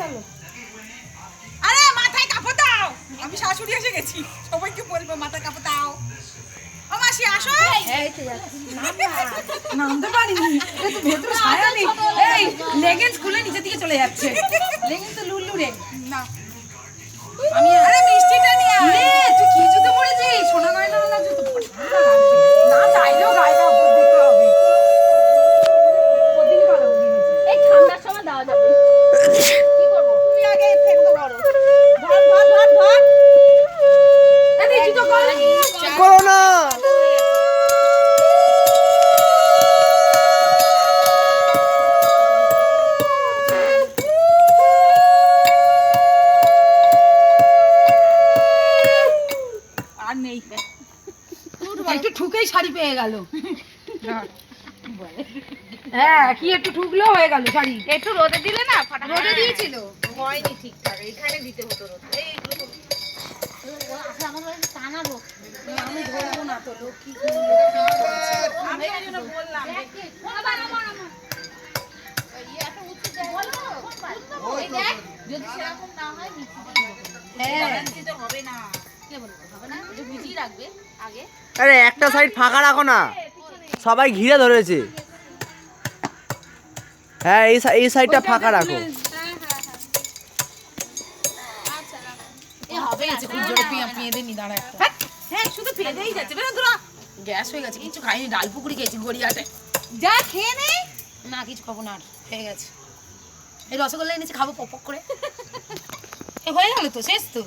চলো। আরে মাথায় কাপড় দাও, আমি শাশুড়ি এসে গেছি, সবাইকে বলবো মাথায় কাপড় দাও। ও মাসি আসো। নামতে পারিনি, একটু ভেতরে ছায়া নেই। এই লেগিংস খুলে নিচে দিকে চলে যাচ্ছে। লেগিংস তো লুলুরে না। আমি আরে মিষ্টিটা নিয়ে আয়। নে তুই কি জুতো পরেছিস? সোনা গয়না না জুতো পরে না, চাইলেও গায়ে উপর দিতে হবে। ওদিন ভালো এই ঠান্ডার সময় দেওয়া যাবে। কি করব? তুমি আগে ফেলতে পারো। ধর ধর ধর ধর। এই জুতো করো না। একটু ঠুকেই শাড়ি পেয়ে গেল। হ্যাঁ কি একটু ঠুকলেও হয়ে গেল শাড়ি। একটু রোদে দিলে না ফাটা রোদে দিয়েছিল, হয়নি ঠিকঠাক। এইখানে দিতে হতো রোদ। এইগুলো আচ্ছা আমার বাড়ি টানা লোক আমি ধরবো না তো লোক কি আমি এই জন্য বললাম আবার আমার একটা উচিত বলো এই দেখ যদি সেরকম না হয় মিষ্টি তো হবে না। কে বলবো হবে না? একটু ভিজিয়ে রাখবে আগে। আরে একটা সাইড ফাঁকা রাখো না, সবাই ঘিরে ধরেছে। হ্যাঁ এই সাইডটা ফাঁকা রাখো। এ হবে আছে খুব জোরে পেঁদে নি দাঁড়া একটা। হ্যাঁ শুধু পেঁদেই যাচ্ছে বেরো তোরা। গ্যাস হয়ে গেছে, কিছু খাইনি, ডাল পুকুরি খেয়েছি গড়িয়াতে। যা খেয়ে নে। না কিছু খাবো না, আর হয়ে গেছে। এই রসগোল্লা এনেছি, খাবো পক পক করে। এ হয়ে গেল তো, শেষ তো।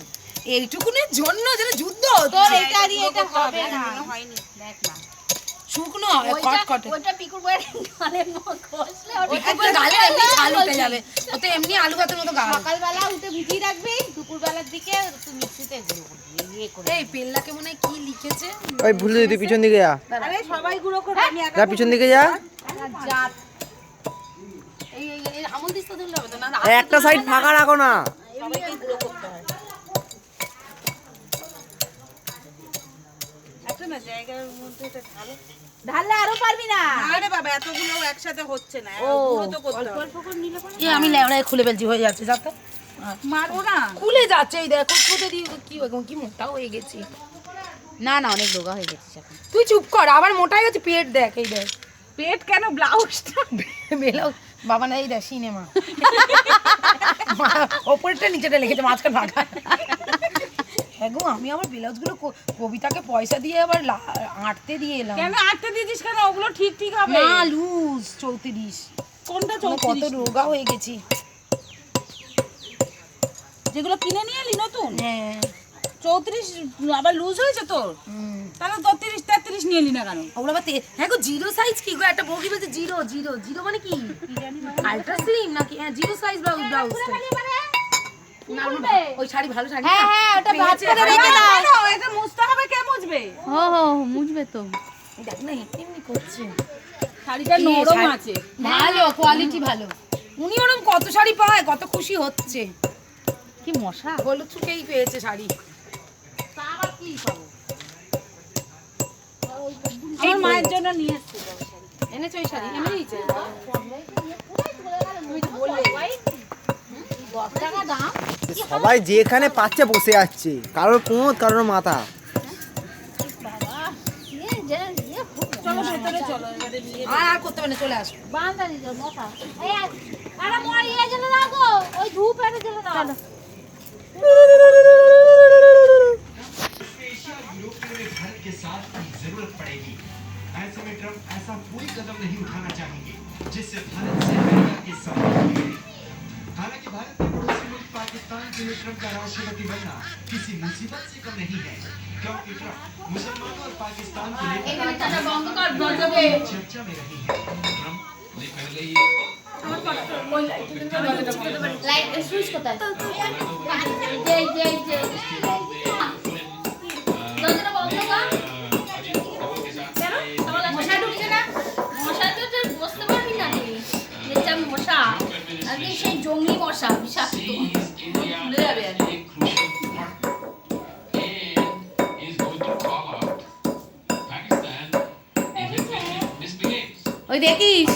এইটুকুনের জন্য যেন যুদ্ধ তোর হচ্ছে। এটা দিয়ে এটা হবে না। হয়নি। দেখ না। শুকনো কটকটে। ওইটা পিকুর বয়ের গালের মধ্যে ঘষলে একবার গালে এমনি ছাল উঠে যাবে। ও তো এমনি আলু ভাতের মতো গাল। সকালবেলা উঠে ভিজিয়ে রাখবি, দুপুরবেলার দিকে তুই মিক্সিতে গুঁড়ো করবি। ইয়ে করে। এই পেল্লাকে মনে হয় কি লিখেছে? ওই ভুলে তুই পিছন দিকে যা, আরে সবাই গুঁড়ো করবে, আমি একা যা পিছন দিকে যা। জাত। এই আমল দিস তো দিলে হবে তো না। একটা সাইড ফাঁকা রাখো না। সবাইকে গুঁড়ো করতে হয়। একটা না জায়গার মধ্যে এটা ঢালো। ঢাললে আরো পারবি না। আরে বাবা এতগুলো একসাথে হচ্ছে না। গুঁড়ো তো করতে হবে। অল্প করে নিলে পরে এই আমি লেওড়ায় খুলে ফেলছি, হয়ে যাচ্ছে যা তো। মারবো না। খুলে যাচ্ছে, এই দেখো খুলে দিয়ে কি এখন কি মোটা হয়ে গেছি। না না অনেক রোগা হয়ে গেছিস এখন। তুই চুপ কর, আবার মোটা হয়ে গেছে। পেট দেখ, এই দেখ পেট কেন, ব্লাউজটা বেলাও বাবা না, এই দেখ সিনেমা ওপরটা নিচেটা লিখেছে, মাঝখান ফাঁকা। হ্যাঁ গো, আমি আমার ব্লাউজগুলো কবিতাকে পয়সা দিয়ে আবার আটতে দিয়ে এলাম। কেন আটতে দিয়েছিস কেন? ওগুলো ঠিক ঠিক হবে না লুজ 34। কোনটা কত রোগা হয়ে গেছি। যেগুলো কিনে নিয়ে এলি নতুন হ্যাঁ 34 আবার লুজ হয়েছে তোর, তাহলে 32 33 নিয়ে এলি না কেন? ওগুলো আবার হ্যাঁ গো, জিরো সাইজ কি গো? একটা বউকি বলছে জিরো জিরো জিরো মানে কি? আল্ট্রা স্লিম নাকি? হ্যাঁ জিরো সাইজ ব্লাউজ। ওই শাড়ি ভালো শাড়ি। হ্যাঁ হ্যাঁ ওটা ভাঁজ করে রেখে দাও। এটা মুছতে হবে, কে মুছবে? ও হো মুছবে তো। দেখ না এমনি করছে। শাড়িটা নরম আছে, ভালো কোয়ালিটি ভালো। উনি ওরকম কত শাড়ি পায়, কত খুশি হচ্ছে। কি মশা। হলুদ চুকেই পেয়েছে শাড়ি। তা আবার কি পাবো? আমার মায়ের জন্য নিয়ে এসেছি। এনেছে ওই শাড়ি এনেছে। সবাই যেখানে পাচ্ছে বসে যাচ্ছে, কারোর কোঁত কারোর মাথা। চলো ভেতরে চলো, এবারে নিয়ে আর করতে পারে, চলে আসো। বান্দা দিল মশা। এই আরে মরিয়ে গেলে না গো, ওই ধূপ এনে দিল না। यूरोपियों में भारत के साथ की जरूरत पड़ेगी। ऐसे में ट्रंप ऐसा कोई कदम नहीं उठाना चाहेंगे जिससे भारत से अमेरिका के संबंध बिगड़े। हालांकि भारत के पड़ोसी मुल्क पाकिस्तान के लिए ट्रंप का राष्ट्रपति बनना किसी मुसीबत से कम नहीं है, क्योंकि ट्रंप मुसलमानों और पाकिस्तान को लेकर चर्चा में रही है। ट्रंप ने पहले ही লাইট সুইচ কোথায়? জয় জয় জয়। দরজাটা বন্ধ কর। মশা ঢুকছে না? মশা তো তুই বসতে পারবি না রে। এটা মশা। আগে সেই জঙ্গলি মশা, বিষাক্ত। খুলে যাবে আর। ওই দেখিস